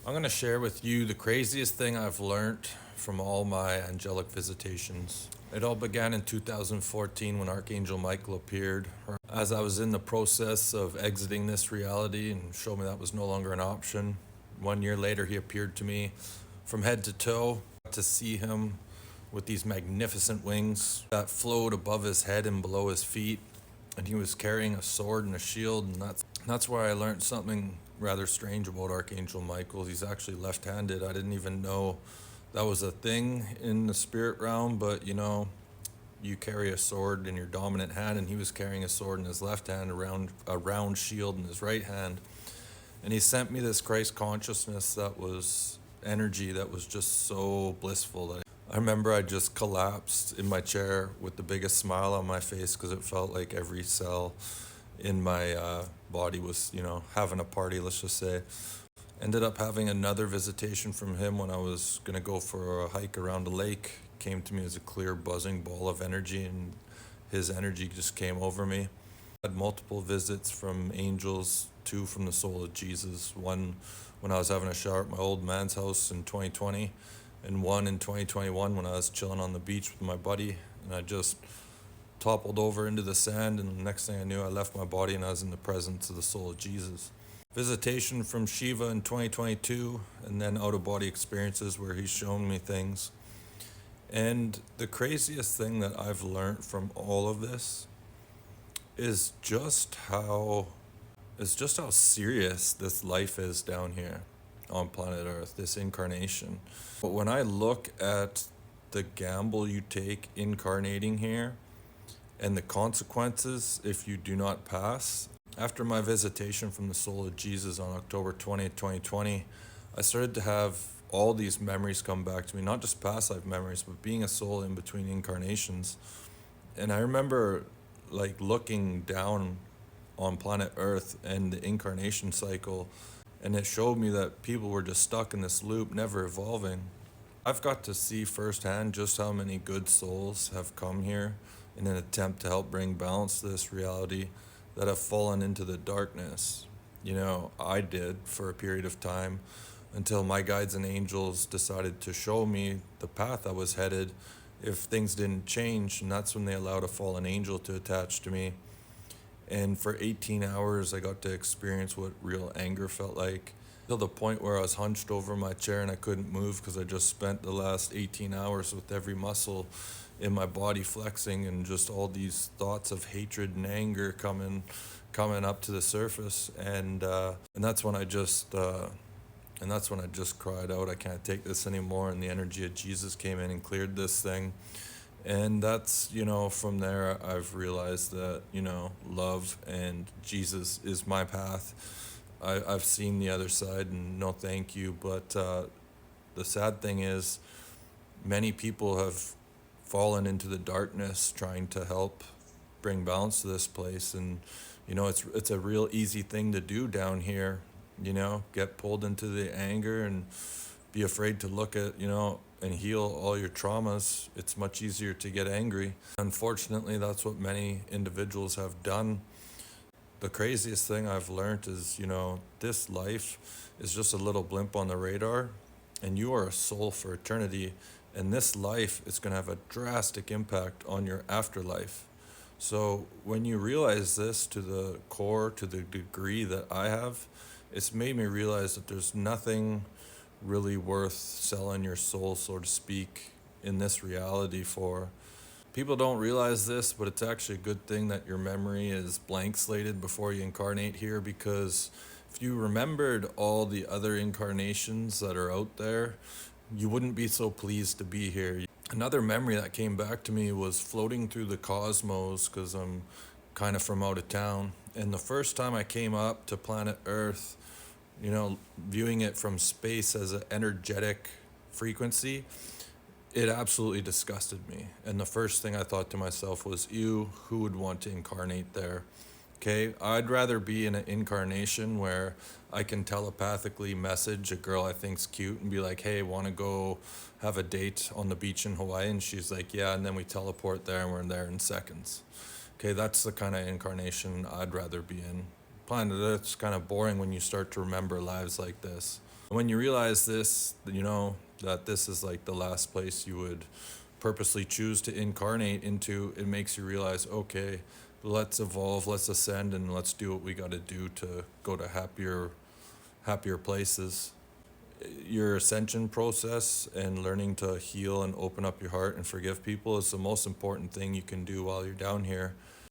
I'm going to share with you the craziest thing I've learned from all my angelic visitations. It all began in 2014 when Archangel Michael appeared. As I was in the process of exiting this reality and showed me that was no longer an option, 1 year later he appeared to me from head to toe. To see him with these magnificent wings that flowed above his head and below his feet, and he was carrying a sword and a shield, and that's where I learned something rather strange about Archangel Michael. He's actually left-handed. I didn't even know that was a thing in the spirit realm, but you carry a sword in your dominant hand, and he was carrying a sword in his left hand, around a round shield in his right hand. And he sent me this Christ consciousness that was energy that was just so blissful that I remember I just collapsed in my chair with the biggest smile on my face because it felt like every cell in my body was, having a party, let's just say. Ended up having another visitation from him when I was going to go for a hike around a lake. Came to me as a clear buzzing ball of energy, and his energy just came over me. I had multiple visits from angels, two from the soul of Jesus, one when I was having a shower at my old man's house in 2020, and one in 2021 when I was chilling on the beach with my buddy, and I just toppled over into the sand, and the next thing I knew, I left my body and I was in the presence of the soul of Jesus. Visitation from Shiva in 2022, and then out-of-body experiences where he's shown me things. And the craziest thing that I've learned from all of this is just how serious this life is down here on planet Earth, this incarnation. But when I look at the gamble you take incarnating here and the consequences if you do not pass, after my visitation from the soul of Jesus on October 20th, 2020, I started to have all these memories come back to me, not just past life memories, but being a soul in between incarnations. And I remember looking down on planet Earth and the incarnation cycle, and it showed me that people were just stuck in this loop, never evolving. I've got to see firsthand just how many good souls have come here in an attempt to help bring balance to this reality that have fallen into the darkness. I did for a period of time until my guides and angels decided to show me the path I was headed if things didn't change, and that's when they allowed a fallen angel to attach to me. And for 18 hours, I got to experience what real anger felt like, till the point where I was hunched over my chair and I couldn't move because I just spent the last 18 hours with every muscle in my body flexing, and just all these thoughts of hatred and anger coming up to the surface. And that's when I just cried out, I can't take this anymore. And the energy of Jesus came in and cleared this thing. And that's, from there, I've realized that, love and Jesus is my path. I've seen the other side, and no thank you. But the sad thing is, many people have fallen into the darkness trying to help bring balance to this place. And, it's a real easy thing to do down here, get pulled into the anger and be afraid to look at, and heal all your traumas. It's much easier to get angry. Unfortunately, that's what many individuals have done. The craziest thing I've learned is, this life is just a little blimp on the radar, and you are a soul for eternity. And this life is going to have a drastic impact on your afterlife. So when you realize this to the core, to the degree that I have, it's made me realize that there's nothing really worth selling your soul, so to speak, in this reality for. People don't realize this, but it's actually a good thing that your memory is blank slated before you incarnate here, because if you remembered all the other incarnations that are out there, you wouldn't be so pleased to be here. Another memory that came back to me was floating through the cosmos, because I'm kind of from out of town. And the first time I came up to planet Earth, viewing it from space as an energetic frequency, it absolutely disgusted me. And the first thing I thought to myself was, ew, who would want to incarnate there? Okay, I'd rather be in an incarnation where I can telepathically message a girl I think's cute and be like, hey, want to go have a date on the beach in Hawaii? And she's like, yeah, and then we teleport there and we're there in seconds. Okay, that's the kind of incarnation I'd rather be in. Planet Earth's kind of boring when you start to remember lives like this. When you realize this, you know that this is like the last place you would purposely choose to incarnate into. It makes you realize, okay, let's evolve, let's ascend, and let's do what we got to do to go to happier places. Your ascension process and learning to heal and open up your heart and forgive people is the most important thing you can do while you're down here.